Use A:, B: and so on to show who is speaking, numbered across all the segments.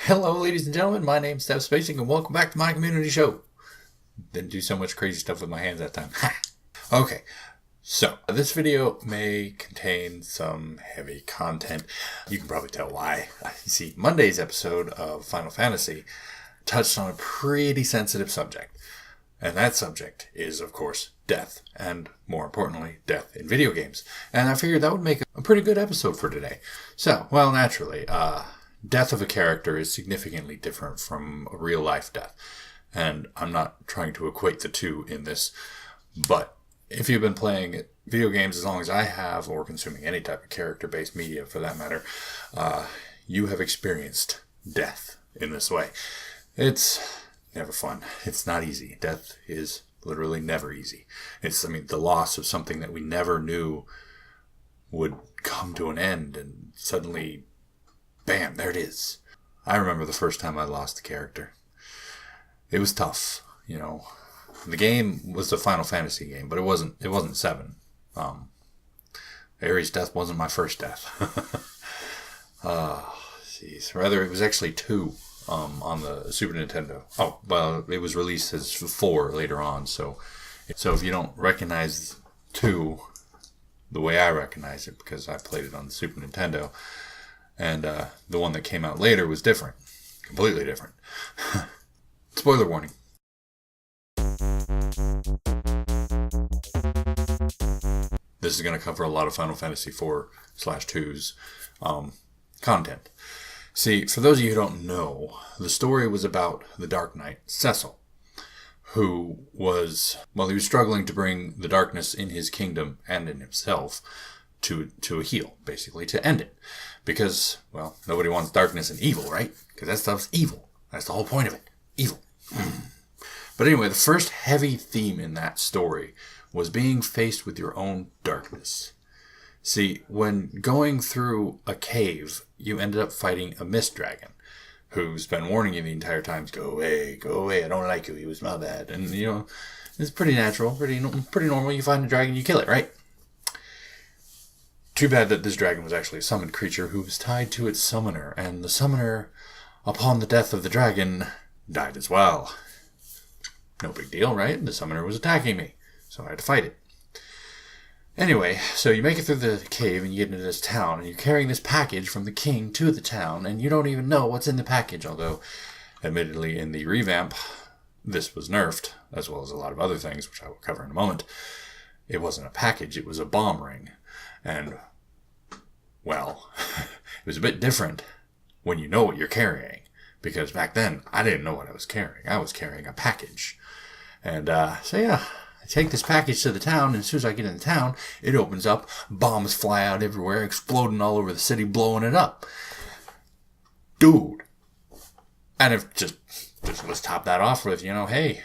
A: Hello, ladies and gentlemen. My name's Stepsbasic, and welcome back to my community show. Didn't do so much crazy stuff with my hands that time. Okay, so this video may contain some heavy content. You can probably tell why. You see, Monday's episode of Final Fantasy touched on a pretty sensitive subject. And that subject is, of course, death. And more importantly, death in video games. And I figured that would make a pretty good episode for today. So, well, naturally, death of a character is significantly different from a real life death. And I'm not trying to equate the two in this. But if you've been playing video games as long as I have, or consuming any type of character-based media for that matter, you have experienced death in this way. It's never fun. It's not easy. Death is literally never easy. It's, the loss of something that we never knew would come to an end, and suddenly, bam, there it is. I remember the first time I lost a character. It was tough, The game was the Final Fantasy game, but it wasn't 7. Ares' death wasn't my first death. Jeez. Rather, it was actually 2. On the Super Nintendo. Oh, well, it was released as 4 later on, so if you don't recognize 2 the way I recognize it, because I played it on the Super Nintendo, and the one that came out later was different. Completely different. Spoiler warning. This is going to cover a lot of Final Fantasy 4/2's content. See, for those of you who don't know, the story was about the Dark Knight, Cecil, who was, he was struggling to bring the darkness in his kingdom and in himself to a heel, basically, to end it. Because, nobody wants darkness and evil, right? Because that stuff's evil. That's the whole point of it. Evil. But anyway, the first heavy theme in that story was being faced with your own darkness. See, when going through a cave, you ended up fighting a mist dragon, who's been warning you the entire time, go away, I don't like you, he was my bad. And, it's pretty natural, pretty normal. You find a dragon, you kill it, right? Too bad that this dragon was actually a summoned creature who was tied to its summoner, and the summoner, upon the death of the dragon, died as well. No big deal, right? The summoner was attacking me, so I had to fight it. Anyway, so you make it through the cave and you get into this town, and you're carrying this package from the king to the town, and you don't even know what's in the package, although, admittedly, in the revamp, this was nerfed, as well as a lot of other things, which I will cover in a moment. It wasn't a package, it was a bomb ring. And, it was a bit different when you know what you're carrying, because back then, I didn't know what I was carrying. I was carrying a package. And, I take this package to the town, and as soon as I get in the town, it opens up, bombs fly out everywhere, exploding all over the city, blowing it up. Dude. And if just let's top that off with, hey,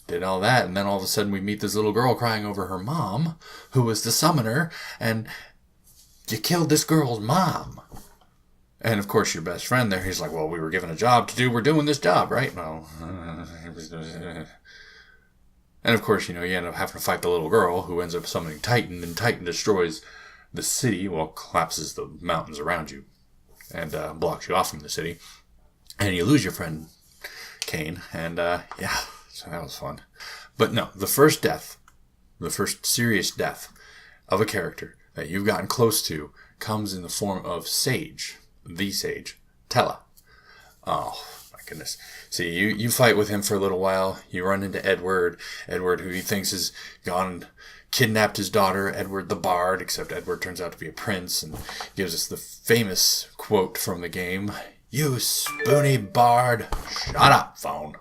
A: did all that, and then all of a sudden we meet this little girl crying over her mom, who was the summoner, and you killed this girl's mom. And of course your best friend there, he's like, well, we were given a job to do, we're doing this job, right? Well, and of course, you end up having to fight the little girl who ends up summoning Titan, and Titan destroys the city, collapses the mountains around you, and blocks you off from the city. And you lose your friend, Cain, and so that was fun. But no, the first serious death of a character that you've gotten close to comes in the form of Sage, the Sage, Tella. Oh, my goodness. See, you fight with him for a little while. You run into Edward, who he thinks has gone and kidnapped his daughter, Edward the Bard, except Edward turns out to be a prince, and gives us the famous quote from the game, "You spoony bard, shut up, phone."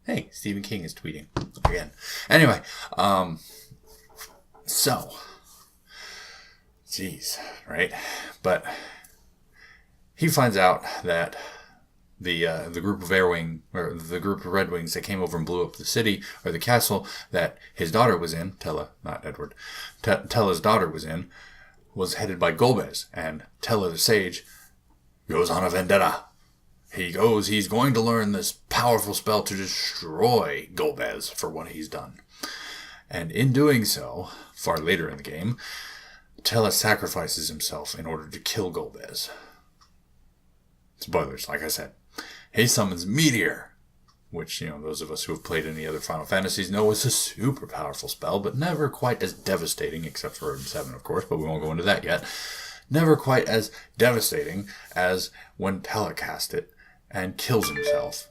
A: Hey, Stephen King is tweeting again. Anyway, jeez, right? But he finds out that the group of the group of Red Wings that came over and blew up the city, or the castle that his daughter was in, Tella, not Edward, Tella's daughter was in, was headed by Golbez, and Tella the Sage goes on a vendetta. He's going to learn this powerful spell to destroy Golbez for what he's done. And in doing so, far later in the game, Tella sacrifices himself in order to kill Golbez. Spoilers, like I said. He summons Meteor, which, those of us who have played any other Final Fantasies know is a super powerful spell, but never quite as devastating, except for in 7, of course, but we won't go into that yet. Never quite as devastating as when Tella cast it and kills himself.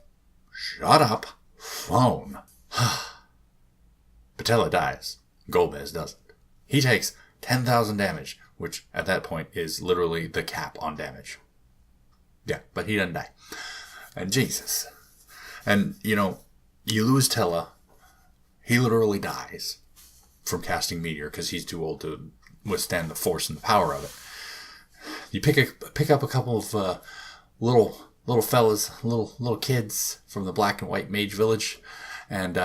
A: Shut up. Phone. But Tella dies. Golbez doesn't. He takes 10,000 damage, which at that point is literally the cap on damage. Yeah, but he doesn't die. And Jesus. And, you lose Tella. He literally dies from casting Meteor because he's too old to withstand the force and the power of it. You pick up a couple of little fellas, little kids from the Black and White Mage Village, and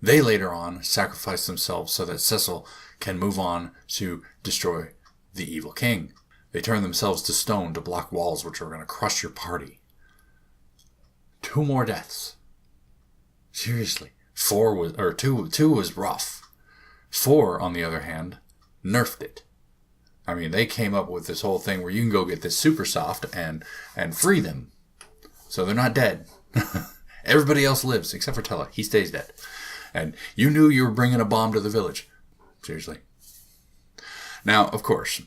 A: they later on sacrifice themselves so that Cecil can move on to destroy the evil king. They turn themselves to stone to block walls which are going to crush your party. 2 more deaths. Seriously. 2 was rough. 4, on the other hand, nerfed it. I mean, they came up with this whole thing where you can go get this super soft and free them. So they're not dead. Everybody else lives, except for Tella. He stays dead. And you knew you were bringing a bomb to the village. Seriously. Now, of course,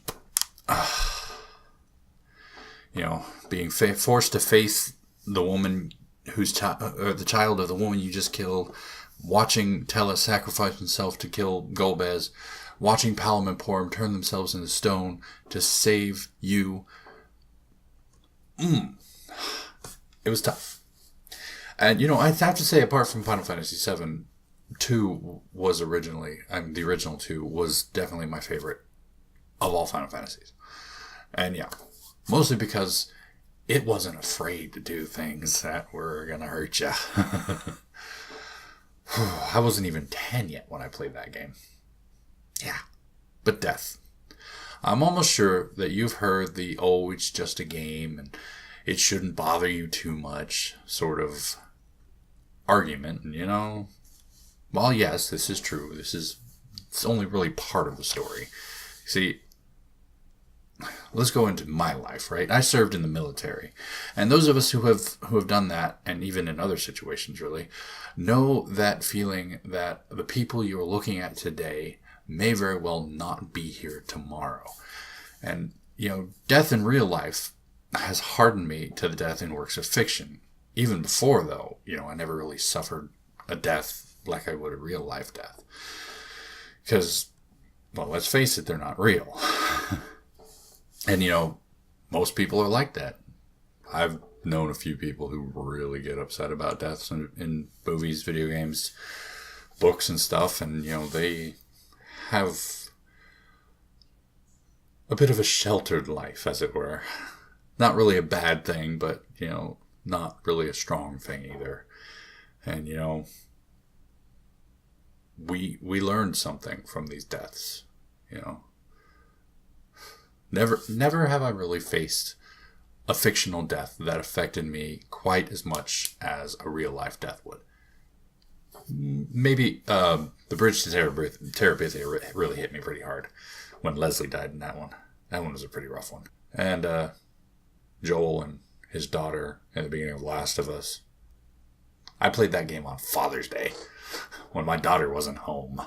A: being forced to face the woman or the child of the woman you just killed, watching Tella sacrifice himself to kill Golbez, watching Palom and Porom turn themselves into stone to save you. It was tough. And, I have to say, apart from Final Fantasy VII, 2 was the original 2 was definitely my favorite of all Final Fantasies. And yeah, mostly because it wasn't afraid to do things that were going to hurt you. I wasn't even 10 yet when I played that game. Yeah, but death. I'm almost sure that you've heard the, it's just a game and it shouldn't bother you too much sort of argument. And, well, yes, this is true. It's only really part of the story. See, let's go into my life, right? I served in the military. And those of us who have done that, and even in other situations really, know that feeling that the people you're looking at today may very well not be here tomorrow. And, death in real life has hardened me to the death in works of fiction. Even before, though, I never really suffered a death like I would a real life death. Because, well, let's face it, they're not real. And, most people are like that. I've known a few people who really get upset about deaths in movies, video games, books and stuff. And, they have a bit of a sheltered life, as it were. Not really a bad thing, but, not really a strong thing either. And, we learned something from these deaths, Never have I really faced a fictional death that affected me quite as much as a real life death would. Maybe the Bridge to Terabithia really hit me pretty hard when Leslie died in that one. That one was a pretty rough one. And Joel and his daughter in the beginning of Last of Us. I played that game on Father's Day when my daughter wasn't home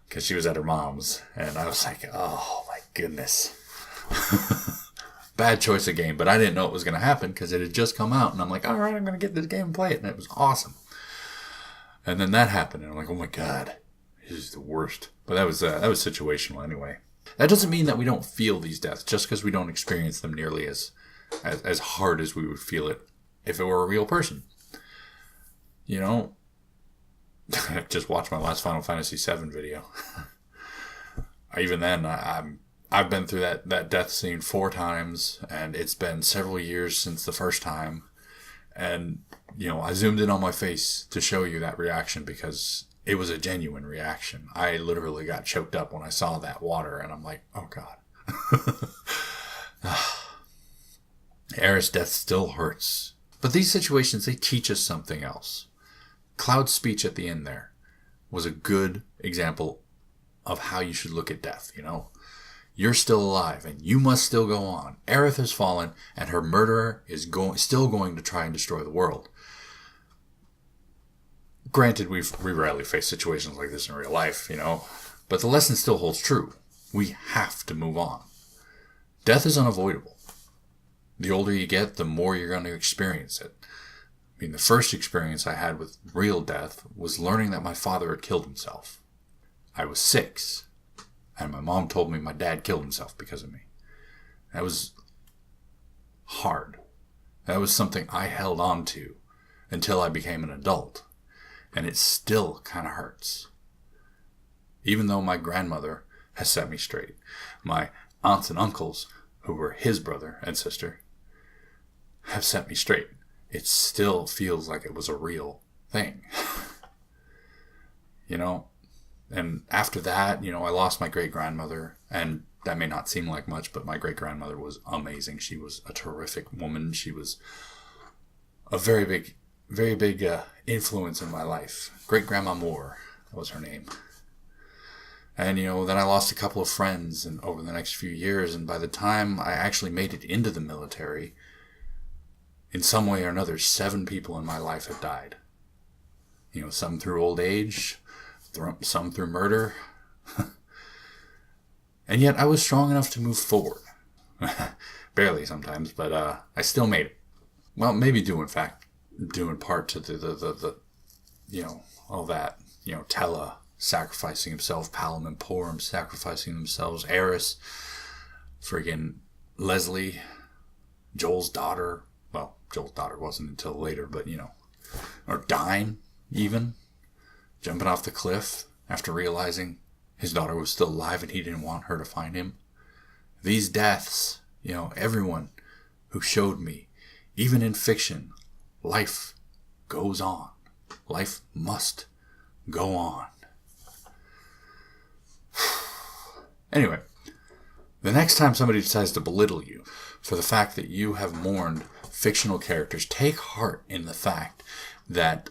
A: because she was at her mom's. And I was like, oh my goodness. Bad choice of game, but I didn't know it was going to happen because it had just come out. And I'm like, all right, I'm going to get this game and play it. And it was awesome. And then that happened. And I'm like, oh my God, this is the worst. But that was situational anyway. That doesn't mean that we don't feel these deaths just because we don't experience them nearly as hard as we would feel it if it were a real person. I just watched my last Final Fantasy VII video. Even then, I've been through that death scene 4 times, and it's been several years since the first time. And, I zoomed in on my face to show you that reaction because it was a genuine reaction. I literally got choked up when I saw that water, and I'm like, oh God. Aerith's death still hurts. But these situations, they teach us something else. Cloud's speech at the end there was a good example of how you should look at death, You're still alive, and you must still go on. Aerith has fallen, and her murderer is still going to try and destroy the world. Granted, we rarely face situations like this in real life, but the lesson still holds true. We have to move on. Death is unavoidable. The older you get, the more you're going to experience it. The first experience I had with real death was learning that my father had killed himself. I was 6, and my mom told me my dad killed himself because of me. That was hard. That was something I held on to until I became an adult, and it still kind of hurts. Even though my grandmother has set me straight, my aunts and uncles, who were his brother and sister, have set me straight. It still feels like it was a real thing. And after that, I lost my great-grandmother, and that may not seem like much, but my great-grandmother was amazing. She was a terrific woman. She was a very big influence in my life. Great-grandma Moore, that was her name. And, then I lost a couple of friends over the next few years, and by the time I actually made it into the military, in some way or another, 7 people in my life have died. Some through old age, some through murder. And yet I was strong enough to move forward. Barely sometimes, but I still made it. Well, maybe due in part to the all that. Tella sacrificing himself, Palom and Porum sacrificing themselves, Eris, friggin' Leslie, Joel's daughter. Well, Joel's daughter wasn't until later, but, or Dine, even, jumping off the cliff after realizing his daughter was still alive and he didn't want her to find him. These deaths, everyone who showed me, even in fiction, life goes on. Life must go on. Anyway, the next time somebody decides to belittle you for the fact that you have mourned fictional characters, take heart in the fact that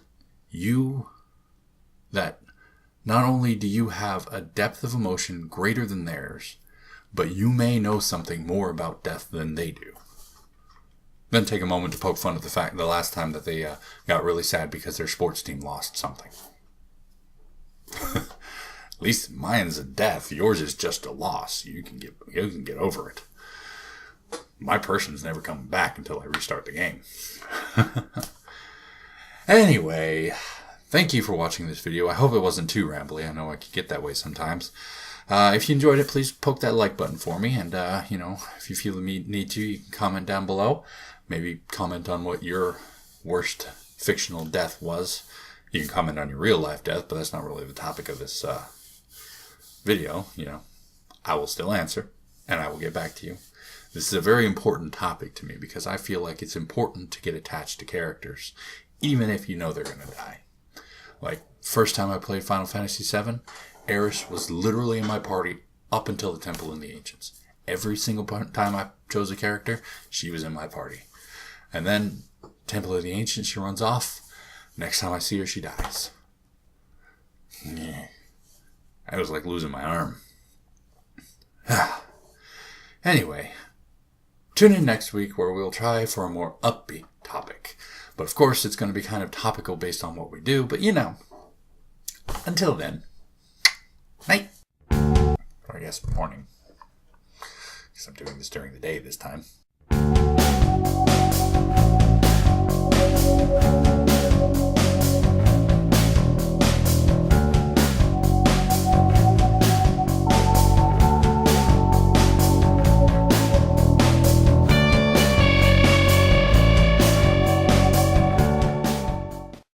A: not only do you have a depth of emotion greater than theirs, but you may know something more about death than they do. Then take a moment to poke fun at the fact the last time that they got really sad because their sports team lost something. At least mine's a death. Yours is just a loss. You can get over it. My person's never coming back until I restart the game. Anyway, thank you for watching this video. I hope it wasn't too rambly. I know I could get that way sometimes. If you enjoyed it, please poke that like button for me. And, if you feel the need to, you can comment down below. Maybe comment on what your worst fictional death was. You can comment on your real life death, but that's not really the topic of this video. I will still answer, and I will get back to you. This is a very important topic to me because I feel like it's important to get attached to characters, even if you know they're going to die. Like, first time I played Final Fantasy VII, Eris was literally in my party up until the Temple in the Ancients. Every single time I chose a character, she was in my party. And then, Temple of the Ancients, she runs off. Next time I see her, she dies. I was like losing my arm. Anyway, tune in next week where we'll try for a more upbeat topic. But of course, it's going to be kind of topical based on what we do. But until then, night. Or I guess morning. Because I'm doing this during the day this time.